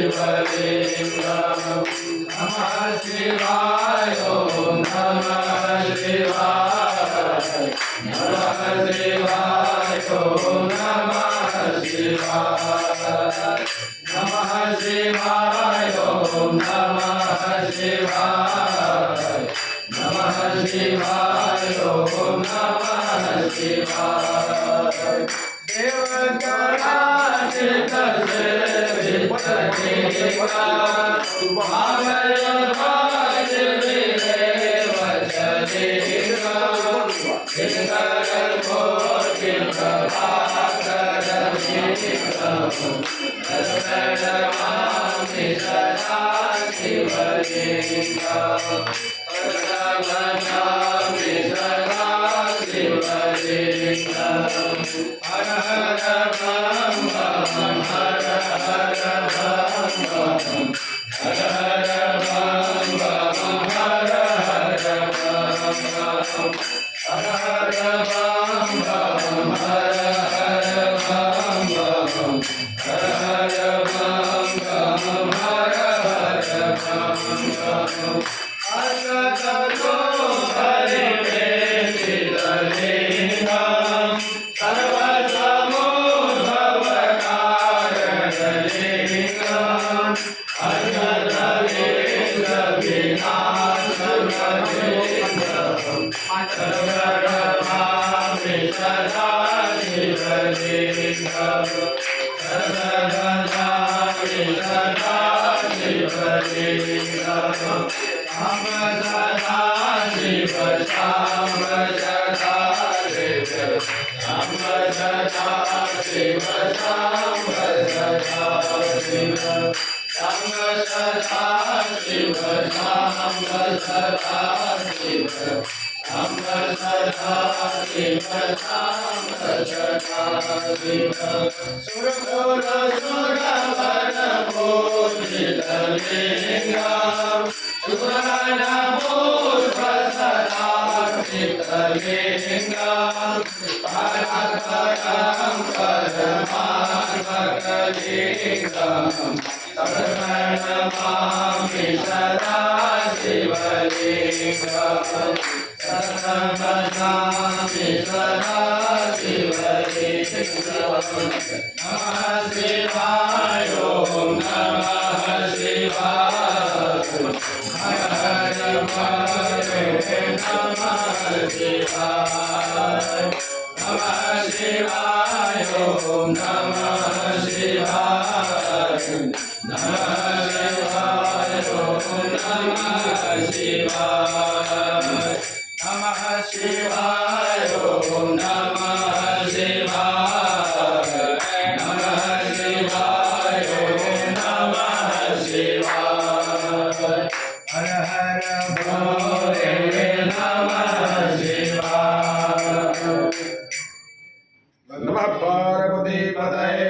शिवलिंगम् नमः शिवाय ओम नमः शिवाय नमः शिवाय ओम नमः शिवाय नमः शिवाय ओम नमः शिवाय नमः शिवाय ओम नमः शिवाय देवगणाचित सेवितलिंगा भावयभाज विदेवचलिंगा लिंगकोटिप्रभाकरलिंगम् तत्प्रणमामि सदा शिवलिंगम् प्रणमामि सदा शिवलिंगम् हर हर बम बम हर हर बम बम हर हर बम बम हर हर बम बम हर हर बम बम हर हर बम बम हर हर बम बम हर हर बम बम असततो हरि वेदितलिंगम् सर्वसमोद्भवकारणलिंगम् अनन्तलिंगविनाशकलिंगम् सर्वगमामि सदा शिवलिंगम् सर्वगमामि सदा शिवलिंगम् हम सदा शिव श्याम सदा शिव हम सदा शिव श्याम सदा शिव हम सदा शिव श्याम सदा शिव हम सदा शिव श्याम सदा शिव सुरपुर सुरवर पूजितलिंगम् सुवर्णपूर्वसदार्चितलिंगम् परात्परं परमात्मकलिंगम् प्रणमामि सदा शिवलिंगम् प्रणमामि सदा शिवलिंगम् नमः शिवाय ओम नमः शिवाय हर हर महादेव नमः शिवाय नमः शिवाय ओम नमः शिवाय नमः शिवाय ओम नमः शिवाय नमः शिवाय ओम नमः शिवाय नमः शिवाय ओम नमः शिवाय हर हर भोले नमः शिवाय नमः पार्वती पतये